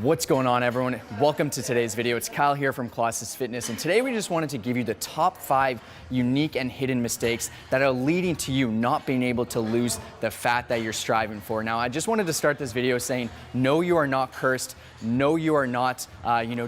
What's going on, everyone? Welcome to today's video. It's Kyle here from Colossus Fitness, and today we just wanted to give you the top 5 unique and hidden mistakes that are leading to you not being able to lose the fat that you're striving for. Now, I just wanted to start this video saying, no, you are not cursed. No, you are not,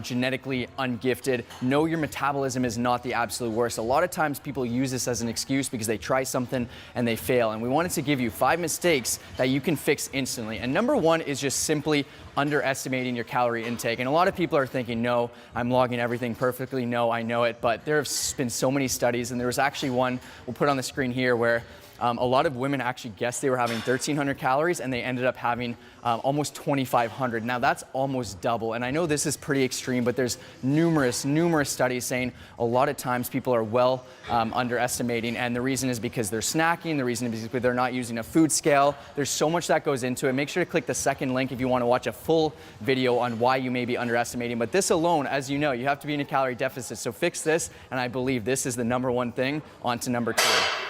genetically ungifted. No, your metabolism is not the absolute worst. A lot of times people use this as an excuse because they try something and they fail. And we wanted to give you 5 mistakes that you can fix instantly. And number 1 is just simply underestimating your calorie intake. And a lot of people are thinking, no, I'm logging everything perfectly. No, I know it. But there have been so many studies, and there was actually one we'll put on the screen here where a lot of women actually guessed they were having 1,300 calories and they ended up having almost 2,500. Now that's almost double. And I know this is pretty extreme, but there's numerous studies saying a lot of times people are well underestimating. And the reason is because they're snacking. The reason is because they're not using a food scale. There's so much that goes into it. Make sure to click the second link if you want to watch a full video on why you may be underestimating. But this alone, as you know, you have to be in a calorie deficit. So fix this. And I believe this is the number 1 thing. On to number 2.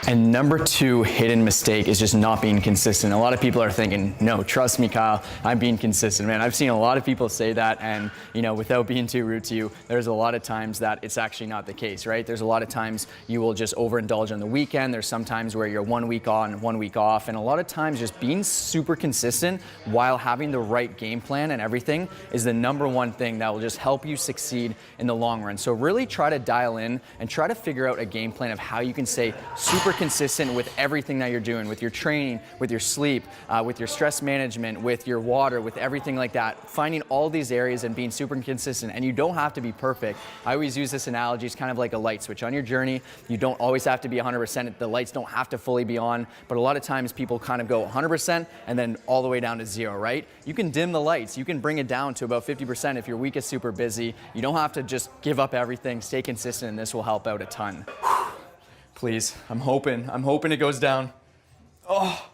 And number 2 hidden mistake is just not being consistent. A lot of people are thinking, no, trust me, Kyle, I'm being consistent. Man, I've seen a lot of people say that, and without being too rude to you, there's a lot of times that it's actually not the case, right? There's a lot of times you will just overindulge on the weekend. There's some times where you're 1 week on, 1 week off, and a lot of times just being super consistent while having the right game plan and everything is the number 1 thing that will just help you succeed in the long run. So really try to dial in and try to figure out a game plan of how you can stay super consistent with everything that you're doing, with your training, with your sleep, with your stress management, with your water, with everything like that. Finding all these areas and being super consistent. And you don't have to be perfect. I always use this analogy. It's kind of like a light switch. On your journey, you don't always have to be 100%. The lights don't have to fully be on. But a lot of times people kind of go 100% and then all the way down to 0, right? You can dim the lights. You can bring it down to about 50% if your week is super busy. You don't have to just give up everything. Stay consistent, and this will help out a ton. Please, I'm hoping it goes down. Oh,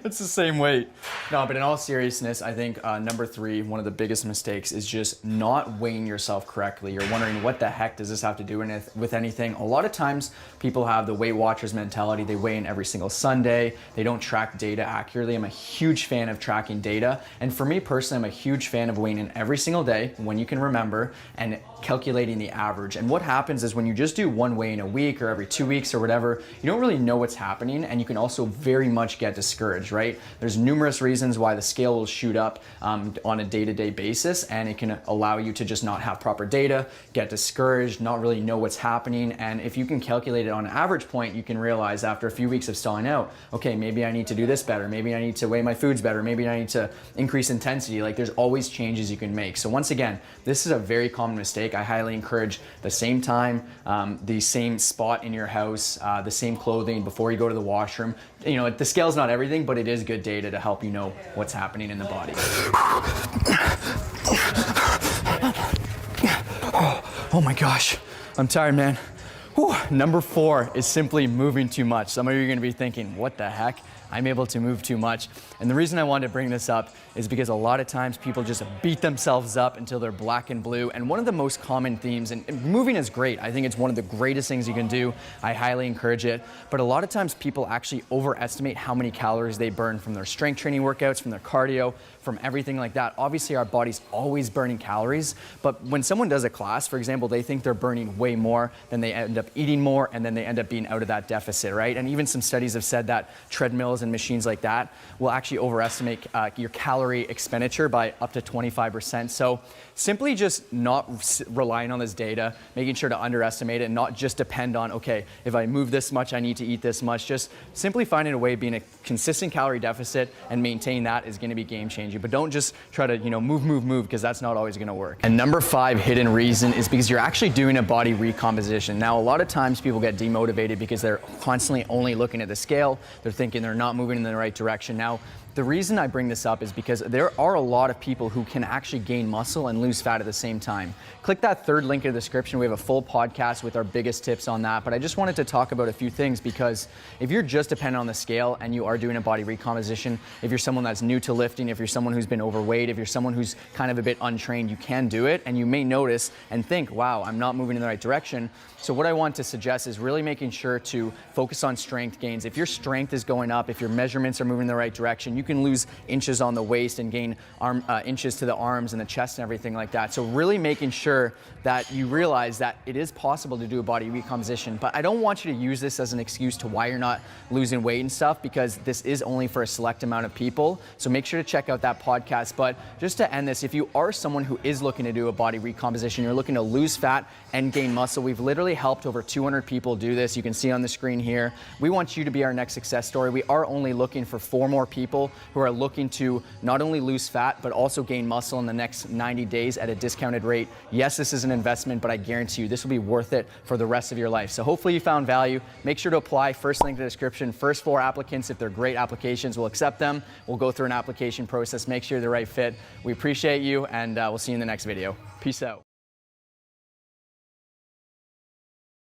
it's the same weight. No, but in all seriousness, I think number 3, one of the biggest mistakes is just not weighing yourself correctly. You're wondering, what the heck does this have to do with anything? A lot of times people have the Weight Watchers mentality. They weigh in every single Sunday. They don't track data accurately. I'm a huge fan of tracking data. And for me personally, I'm a huge fan of weighing in every single day when you can remember and calculating the average. And what happens is when you just do one weigh in a week or every 2 weeks or whatever, you don't really know what's happening, and you can also very much get discouraged, right? There's numerous reasons why the scale will shoot up on a day-to-day basis, and it can allow you to just not have proper data, get discouraged, not really know what's happening. And if you can calculate it on an average point, you can realize after a few weeks of stalling out, okay, maybe I need to do this better. Maybe I need to weigh my foods better. Maybe I need to increase intensity. Like, there's always changes you can make. So once again, this is a very common mistake. I highly encourage the same time, the same spot in your house, the same clothing before you go to the washroom. The scale's not everything, but it is good data to help you know what's happening in the body. Oh my gosh, I'm tired, man. Whew. Number 4 is simply moving too much. Some of you are gonna be thinking, what the heck? I'm able to move too much. And the reason I wanted to bring this up is because a lot of times people just beat themselves up until they're black and blue. And one of the most common themes, and moving is great. I think it's one of the greatest things you can do. I highly encourage it. But a lot of times people actually overestimate how many calories they burn from their strength training workouts, from their cardio, from everything like that. Obviously, our body's always burning calories. But when someone does a class, for example, they think they're burning way more, then they end up eating more, and then they end up being out of that deficit, right? And even some studies have said that treadmills and machines like that will actually overestimate your calorie expenditure by up to 25%. So simply just not relying on this data, making sure to underestimate it and not just depend on, okay, if I move this much, I need to eat this much. Just simply finding a way of being a consistent calorie deficit and maintaining that is gonna be game changing. But don't just try to move, because that's not always gonna work. And number 5 hidden reason is because you're actually doing a body recomposition. Now, a lot of times people get demotivated because they're constantly only looking at the scale. They're thinking they're not moving in the right direction. Now, The reason I bring this up is because there are a lot of people who can actually gain muscle and lose fat at the same time. Click that third link in the description. We have a full podcast with our biggest tips on that. But I just wanted to talk about a few things, because if you're just dependent on the scale and you are doing a body recomposition, if you're someone that's new to lifting, if you're someone who's been overweight, if you're someone who's kind of a bit untrained, you can do it. And you may notice and think, wow, I'm not moving in the right direction. So what I want to suggest is really making sure to focus on strength gains. If your strength is going up, if your measurements are moving in the right direction, you can lose inches on the waist and gain inches to the arms and the chest and everything like that. So really making sure that you realize that it is possible to do a body recomposition, but I don't want you to use this as an excuse to why you're not losing weight and stuff, because this is only for a select amount of people. So make sure to check out that podcast. But just to end this, if you are someone who is looking to do a body recomposition, you're looking to lose fat and gain muscle, we've literally helped over 200 people do this. You can see on the screen here. We want you to be our next success story. We are only looking for 4 more people who are looking to not only lose fat, but also gain muscle in the next 90 days at a discounted rate. Yes, this is an investment, but I guarantee you this will be worth it for the rest of your life. So hopefully you found value. Make sure to apply. First link in the description. First 4 applicants, if they're great applications, we'll accept them. We'll go through an application process, make sure you're the right fit. We appreciate you, and we'll see you in the next video. Peace out.